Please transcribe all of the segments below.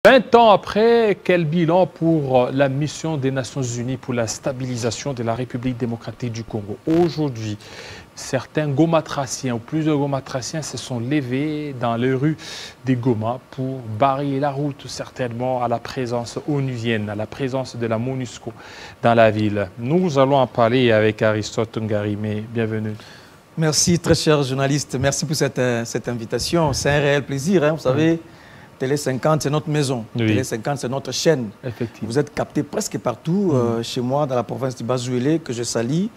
20 ans après, quel bilan pour la mission des Nations Unies pour la stabilisation de la République démocratique du Congo? Aujourd'hui, certains gomatraciens ou plusieurs gomatraciens se sont levés dans les rues des Goma pour barrer la route certainement à la présence onusienne, à la présence de la MONUSCO dans la ville. Nous allons en parler avec Aristote Ngarimé. Bienvenue. Merci, très cher journaliste. Merci pour cette invitation. C'est un réel plaisir. Hein. Vous savez, Télé 50, c'est notre maison. Oui. Télé 50, c'est notre chaîne. Effectivement. Vous êtes capté presque partout chez moi, dans la province de Bazouélé, que je salis.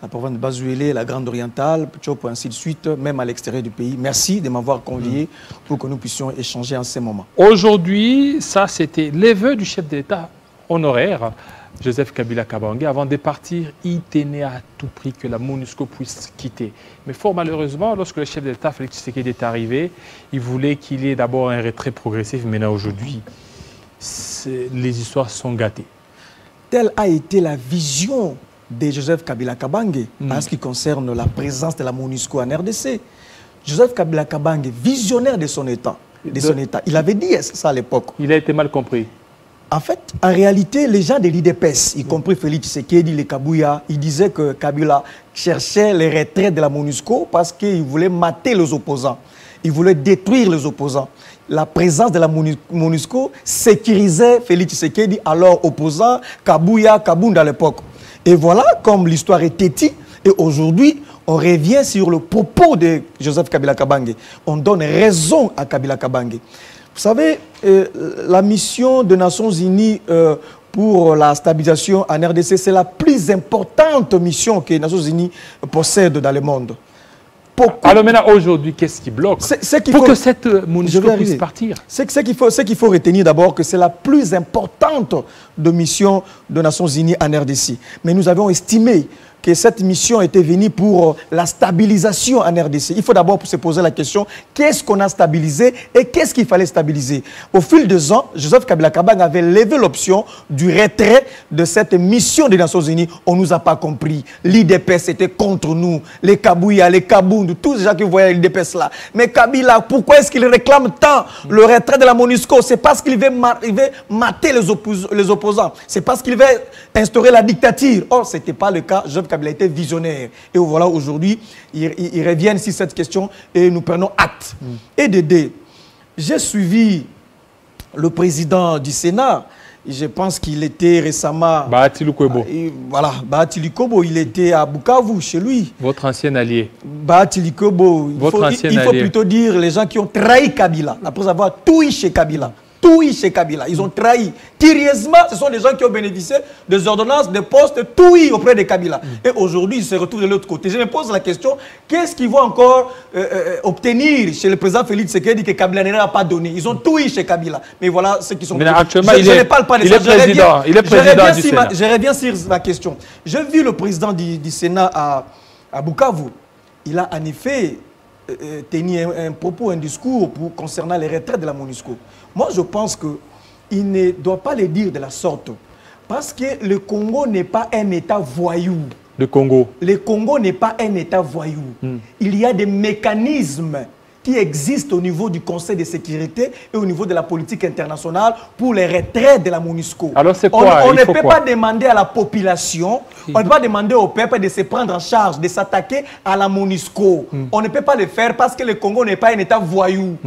La province de Bazouélé, la Grande Orientale, Tchopo, ainsi de suite, même à l'extérieur du pays. Merci de m'avoir convié pour que nous puissions échanger en ces moments. Aujourd'hui, ça, c'était les vœux du chef d'État honoraire, Joseph Kabila Kabange. Avant de partir, il tenait à tout prix que la MONUSCO puisse quitter. Mais fort malheureusement, lorsque le chef d'État, Félix Tshisekedi, est arrivé, il voulait qu'il y ait d'abord un retrait progressif. Maintenant, aujourd'hui, les histoires sont gâtées. Telle a été la vision de Joseph Kabila Kabange en ce qui concerne la présence de la MONUSCO en RDC. Joseph Kabila Kabange, visionnaire de son État, il avait dit ça à l'époque. Il a été mal compris. En fait, en réalité, les gens de l'IDPS, y compris Félix Tshisekedi, les Kabouya, ils disaient que Kabila cherchait les retraits de la MONUSCO parce qu'il voulait mater les opposants. Il voulait détruire les opposants. La présence de la MONUSCO sécurisait Félix Tshisekedi, alors opposant, Kabouya, Kabound à l'époque. Et voilà comme l'histoire est têtie. Et aujourd'hui, on revient sur le propos de Joseph Kabila Kabange. On donne raison à Kabila Kabange. Vous savez, la mission des Nations Unies pour la stabilisation en RDC, c'est la plus importante mission que les Nations Unies possèdent dans le monde. Alors maintenant, aujourd'hui, qu'est-ce qui bloque pour que cette MONUSCO puisse partir? Ce qu'il faut retenir d'abord, que c'est la plus importante de mission des Nations Unies en RDC. Mais nous avons estimé que cette mission était venue pour la stabilisation en RDC. Il faut d'abord se poser la question, qu'est-ce qu'on a stabilisé et qu'est-ce qu'il fallait stabiliser? Au fil des ans, Joseph Kabila Kabange avait levé l'option du retrait de cette mission des Nations Unies. On ne nous a pas compris. L'IDPS était contre nous. Les Kabouya, les Kabound, tous les gens qui voyaient l'IDPS là. Mais Kabila, pourquoi est-ce qu'il réclame tant le retrait de la MONUSCO? C'est parce qu'il veut mater les opposants. C'est parce qu'il veut instaurer la dictature. Or, ce n'était pas le cas. Joseph Kabila était visionnaire. Et voilà, aujourd'hui, ils reviennent sur cette question et nous prenons acte. Et Dédé, j'ai suivi le président du Sénat. Je pense qu'il était récemment... Bahati Lukwebo. Voilà, Bahati Lukwebo, il était à Bukavu, chez lui. Votre ancien allié. Bahati Lukwebo, il faut plutôt dire les gens qui ont trahi Kabila, après avoir tout eu chez Kabila. Tout eu chez Kabila. Ils ont trahi. Curieusement, ce sont des gens qui ont bénéficié des ordonnances, des postes, tout eu auprès de Kabila. Et aujourd'hui, ils se retrouvent de l'autre côté. Je me pose la question, qu'est-ce qu'ils vont encore obtenir chez le président Félix Tshisekedi que Kabila n'a pas donné? Ils ont tout eu chez Kabila. Mais voilà ce qu'ils sont... Mais actuellement, il est président du Sénat. Je reviens sur la question. J'ai vu le président du Sénat à Bukavu. Il a en effet tenu un propos, un discours concernant les retraites de la MONUSCO. Moi, je pense qu'il ne doit pas le dire de la sorte. Parce que le Congo n'est pas un État voyou. Le Congo n'est pas un État voyou. Il y a des mécanismes qui existent au niveau du Conseil de sécurité et au niveau de la politique internationale pour les retraits de la MONUSCO. Alors c'est quoi? On ne peut pas demander à la population, on ne peut pas demander au peuple de se prendre en charge, de s'attaquer à la MONUSCO. On ne peut pas le faire parce que le Congo n'est pas un État voyou.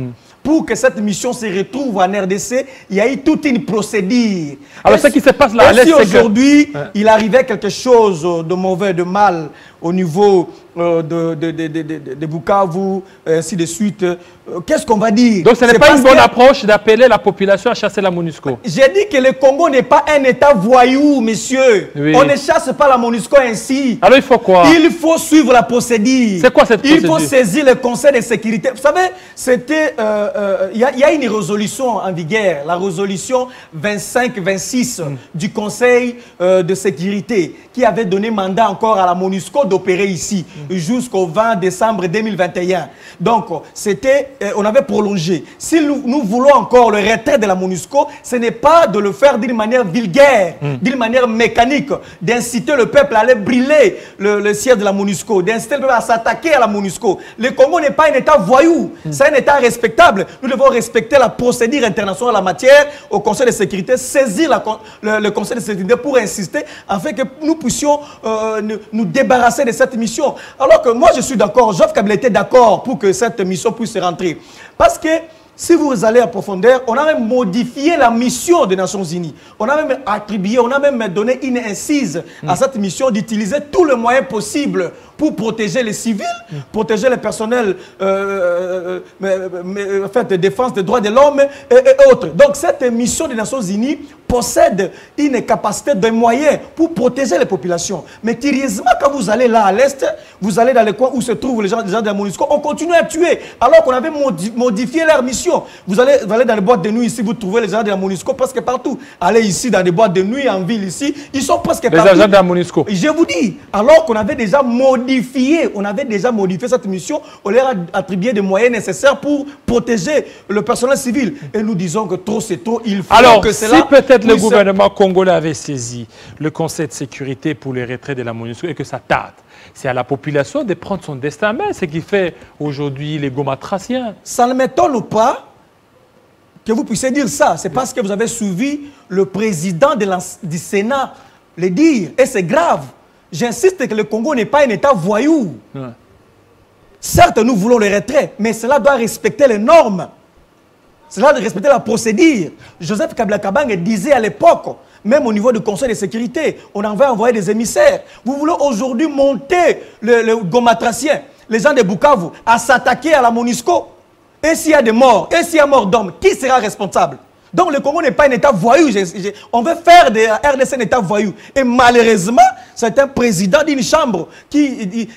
Pour que cette mission se retrouve en RDC, il y a eu toute une procédure. Alors ce qui se passe là, si aujourd'hui il arrivait quelque chose de mauvais, de mal au niveau de Bukavu, ainsi de suite, qu'est-ce qu'on va dire? Donc ce n'est pas une bonne approche d'appeler la population à chasser la MONUSCO. J'ai dit que le Congo n'est pas un État voyou, monsieur. Oui. On ne chasse pas la MONUSCO ainsi. Alors il faut quoi? Il faut suivre la procédure. C'est quoi cette procédure? Il faut saisir le Conseil de sécurité. Vous savez, c'était... Il y a une résolution en vigueur, la résolution 25-26 du Conseil de sécurité, qui avait donné mandat encore à la MONUSCO d'opérer ici jusqu'au 20 décembre 2021. Donc, on avait prolongé. Si nous voulons encore le retrait de la MONUSCO, ce n'est pas de le faire d'une manière vulgaire, d'une manière mécanique, d'inciter le peuple à aller brûler le siège de la MONUSCO, d'inciter le peuple à s'attaquer à la MONUSCO. Le Congo n'est pas un État voyou, c'est un État respectable. Nous devons respecter la procédure internationale en la matière au Conseil de sécurité, saisir le Conseil de sécurité pour insister afin que nous puissions nous débarrasser de cette mission. Alors que moi je suis d'accord, Joseph Kabila était d'accord pour que cette mission puisse rentrer. Parce que si vous allez à profondeur, on a même modifié la mission des Nations Unies. On a même attribué, on a même donné une incise à cette mission d'utiliser tous les moyens possibles pour protéger les civils, protéger les personnels de défense des droits de l'homme et autres. Donc cette mission des Nations Unies possède une capacité de moyens pour protéger les populations. Mais curieusement, quand vous allez là à l'est, vous allez dans les coins où se trouvent les gens de la MONUSCO, on continue à tuer alors qu'on avait modifié leur mission. Vous allez dans les boîtes de nuit ici, vous trouvez les gens de la MONUSCO presque partout. Allez ici dans des boîtes de nuit en ville ici, ils sont presque partout. Les agents de la MONUSCO. Je vous dis, alors qu'on avait déjà modifié cette mission, on leur a attribué des moyens nécessaires pour protéger le personnel civil. Et nous disons que trop c'est trop, il faut que cela... Alors, si peut-être le gouvernement congolais avait saisi le Conseil de sécurité pour les retraits de la MONUSCO et que ça tarde, c'est à la population de prendre son destin en main, ce qui fait aujourd'hui les gomatraciens. Ça ne m'étonne pas que vous puissiez dire ça. C'est parce que vous avez suivi le président du Sénat le dire. Et c'est grave. J'insiste que le Congo n'est pas un État voyou. Ouais. Certes, nous voulons le retrait, mais cela doit respecter les normes. Cela doit respecter la procédure. Joseph Kabila Kabange disait à l'époque, même au niveau du Conseil de sécurité, on en va envoyer des émissaires. Vous voulez aujourd'hui monter le gomatracien, les gens de Bukavu, à s'attaquer à la MONUSCO. Et s'il y a des morts, et s'il y a mort d'hommes, qui sera responsable? Donc le Congo n'est pas un État voyou. On veut faire de RDC un État voyou. Et malheureusement, c'est un président d'une chambre qui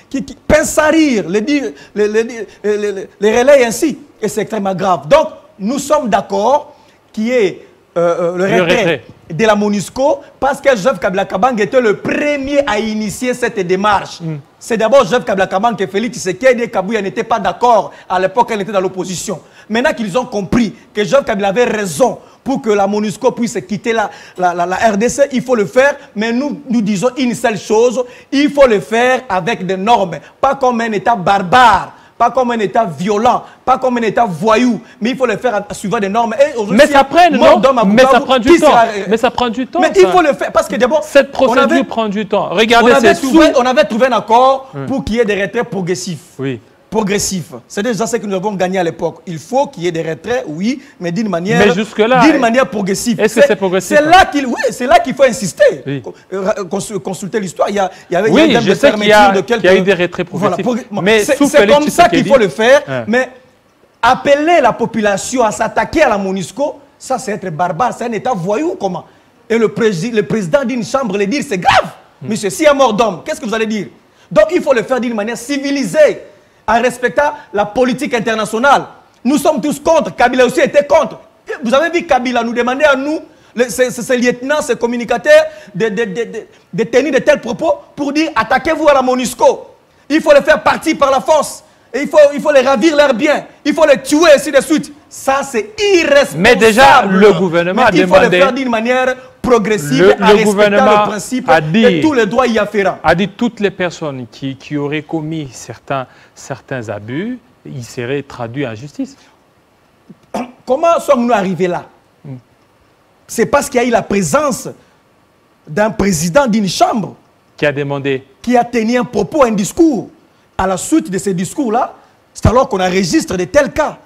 pince à rire, les relaye ainsi. Et c'est extrêmement grave. Donc nous sommes d'accord qu'il y ait le retrait de la MONUSCO parce que Joseph Kabila Kabange était le premier à initier cette démarche. C'est d'abord Joseph Kabila Kabange que Félix Tshisekedi et Kabouya n'étaient pas d'accord à l'époque quand ils étaient dans l'opposition. Maintenant qu'ils ont compris que Joseph Kabila avait raison pour que la MONUSCO puisse quitter la RDC, il faut le faire, mais nous disons une seule chose, il faut le faire avec des normes, pas comme un État barbare. Pas comme un État violent, pas comme un État voyou, mais il faut le faire suivant des normes. Mais ça prend du temps. Mais ça prend du temps. Mais il faut le faire parce que d'abord... Cette procédure prend du temps. Regardez, on avait trouvé un accord pour qu'il y ait des retraits progressifs. Oui. Progressif. C'est déjà ce que nous avons gagné à l'époque. Il faut qu'il y ait des retraits, oui, mais d'une manière, manière progressive. Est-ce que c'est progressif? C'est là qu'il faut insister. Oui. Consulter l'histoire. Il y avait je sais qu'il y a eu des retraits progressifs. Voilà, c'est comme ça qu'il faut le faire. Mais appeler la population à s'attaquer à la MONUSCO, ça c'est être barbare, c'est un État voyou, comment? Et le président d'une chambre le dire, c'est grave. Monsieur, s'il y a mort d'homme, qu'est-ce que vous allez dire? Donc il faut le faire d'une manière civilisée, en respectant la politique internationale. Nous sommes tous contre. Kabila aussi était contre. Vous avez vu Kabila nous demander à nous, ces lieutenants, ces communicateurs, de tenir de tels propos pour dire attaquez-vous à la MONUSCO. Il faut les faire partir par la force. Et il faut les ravir leurs biens. Il faut les tuer, ainsi de suite. Ça, c'est irresponsable. Mais déjà, le gouvernement a demandé... Il faut le faire d'une manière progressive, en respectant le principe et tous les droits y afférents. A dit toutes les personnes qui auraient commis certains abus, ils seraient traduits en justice. Comment sommes-nous arrivés là? C'est parce qu'il y a eu la présence d'un président d'une chambre qui a demandé, qui a tenu un propos, un discours. À la suite de ces discours-là, c'est alors qu'on enregistre de tels cas,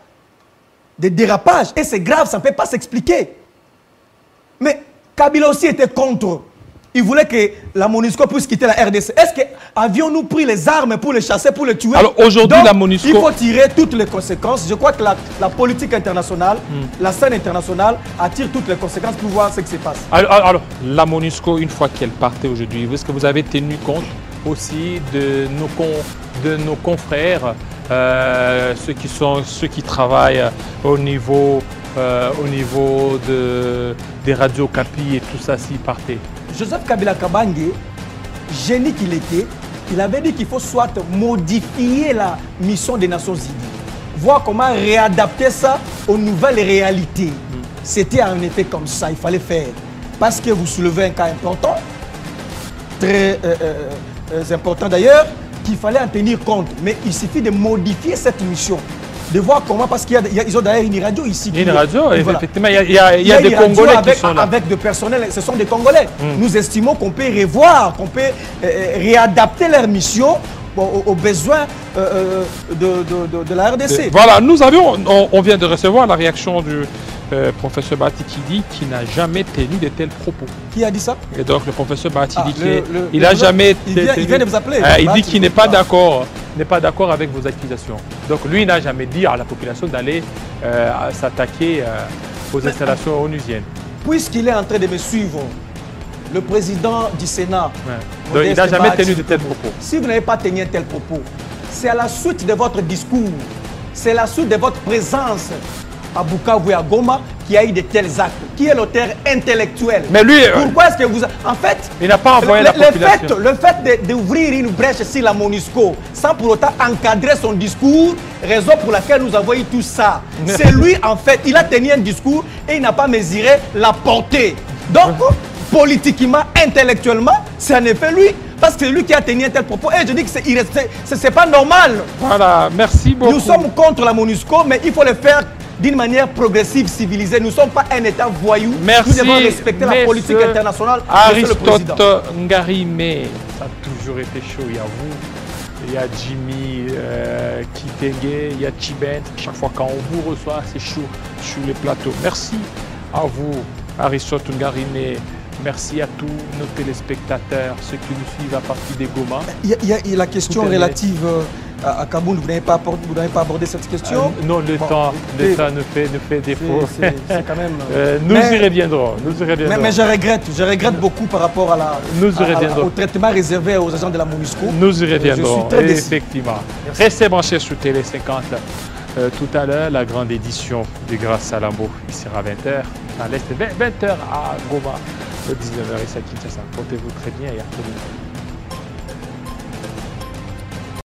des dérapages. Et c'est grave, ça ne peut pas s'expliquer. Mais Kabila aussi était contre. Il voulait que la MONUSCO puisse quitter la RDC. Est-ce que avions-nous pris les armes pour les chasser, pour les tuer? Alors aujourd'hui, la MONUSCO... Il faut tirer toutes les conséquences. Je crois que la politique internationale, la scène internationale attire toutes les conséquences pour voir ce qui se passe. Alors la MONUSCO, une fois qu'elle partait aujourd'hui, est-ce que vous avez tenu compte aussi de nos confrères, ceux qui travaillent au niveau des radios Kapi et tout ça s'ils partaient? Joseph Kabila Kabange, génie qu'il était, Il avait dit qu'il faut soit modifier la mission des Nations Unies, voir comment réadapter ça aux nouvelles réalités. C'était en effet comme ça, il fallait faire. Parce que vous soulevez un cas important, très important d'ailleurs, qu'il fallait en tenir compte. Mais il suffit de modifier cette mission, de voir comment, parce qu'ils ont d'ailleurs une radio ici. Une radio, voilà. Effectivement, il y a des Congolais qui sont là. Avec de personnel, ce sont des Congolais. Nous estimons qu'on peut revoir, qu'on peut réadapter leur mission aux besoins de la RDC. Voilà, on vient de recevoir la réaction du professeur Bahati qui dit qu'il n'a jamais tenu de tels propos. Qui a dit ça? Et donc le professeur Bahati dit qu'il n'a jamais il vient de vous appeler. Il dit qu'il n'est pas d'accord. N'est pas d'accord avec vos accusations. Donc lui n'a jamais dit à la population d'aller s'attaquer aux installations onusiennes. Puisqu'il est en train de me suivre, le président du Sénat, donc il n'a jamais tenu de tels propos. Si vous n'avez pas tenu un tel propos, c'est à la suite de votre discours, c'est à la suite de votre présence à Bukavu et à Goma qui a eu de tels actes. Qui est l'auteur intellectuel? Mais lui, pourquoi est-ce que vous... En fait, il n'a pas envoyé la population. Le fait d'ouvrir une brèche sur la MONUSCO sans pour autant encadrer son discours, raison pour laquelle nous avons eu tout ça. C'est lui, en fait, il a tenu un discours et il n'a pas mesuré la portée. Donc, politiquement, intellectuellement, c'est en effet lui. Parce que c'est lui qui a tenu un tel propos. Et je dis que c'est pas normal. Voilà, merci beaucoup. Nous sommes contre la MONUSCO, mais il faut le faire d'une manière progressive, civilisée. Nous ne sommes pas un État voyou. Merci. Nous devons respecter la politique internationale. Aristote Ngarimé, ça a toujours été chaud. Il y a vous, il y a Jimmy Kitenge, il y a Chibent. Chaque fois quand on vous reçoit, c'est chaud sur les plateaux. Merci à vous, Aristote Ngarimé. Merci à tous nos téléspectateurs, ceux qui nous suivent à partir des Goma. Il y a la question relative à Kaboul. Vous n'avez pas abordé cette question? Non, le temps nous fait défaut. C'est quand même... nous y reviendrons. Mais je regrette beaucoup par rapport au traitement réservé aux agents de la MONUSCO. Nous y reviendrons, je suis très déçu. effectivement. Restez branchés sur Télé 50. Tout à l'heure, la grande édition de Grâce Salambo, il sera 20h à l'Est, 20h à Goma, 19h ici à Kinshasa. Portez-vous très bien et à très bientôt.